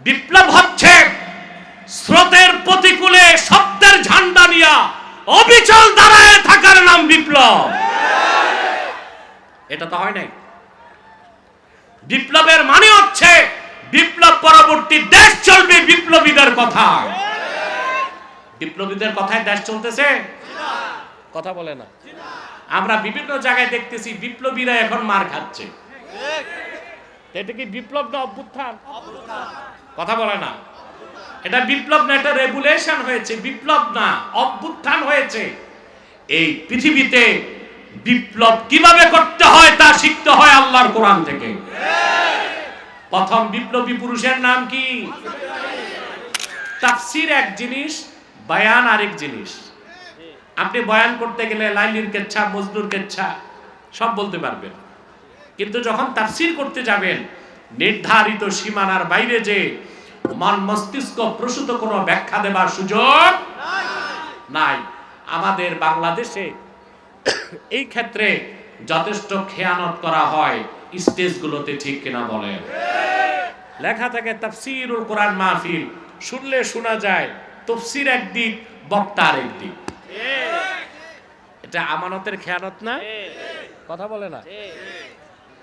বিপ্লব হচ্ছে স্রোতের প্রতিকূলে শব্দের ঝান্ডা নিয়া অবিচল দাঁড়ায় থাকার নাম বিপ্লব। এটা তো হয় নাই। বিপ্লবের মানে হচ্ছে বিপ্লব পরবর্তী দেশ চলবে বিপ্লবীদের কথায়। বিপ্লবীদের কথায় দেশ চলতেছে? কথা বলে না। আমরা বিভিন্ন জায়গায় দেখতেছি বিপ্লবীরা এখন মার খাচ্ছে। এটা কি বিপ্লব না অভ্যুত্থান? কথা বলে না। এটা বিপ্লব না, এটা রেগুলেশন হয়েছে, বিপ্লব না অভ্যুত্থান হয়েছে। এই পৃথিবীতে বিপ্লব কিভাবে করতে হয় তা শিখতে হয় আল্লাহর কোরআন থেকে। প্রথম বিপ্লবী পুরুষের নাম কি? তাফসীর এক জিনিস, বয়ান আরেক জিনিস। আপনি বয়ান করতে গেলে লাইলির কেচ্ছা, মজনুর কেচ্ছা সব বলতে পারবেন, কিন্তু যখন তাফসীর করতে যাবেন নির্ধারিত সীমানার বাইরে যে মন মস্তিষ্ক প্রসূত কোনো ব্যাখ্যা দেবার সুযোগ নাই। আমাদের বাংলাদেশে এই ক্ষেত্রে যথেষ্ট খেয়ানত করা হয় স্টেজগুলোতে, ঠিক কিনা বলেন? লেখা থাকে তাফসীরুল কোরআন মাহফিল, শুনলে শোনা যায় তাফসীর একদিক, বক্তা আরেক দিক। এটা আমানতের খেয়ানত না? কথা বলে না।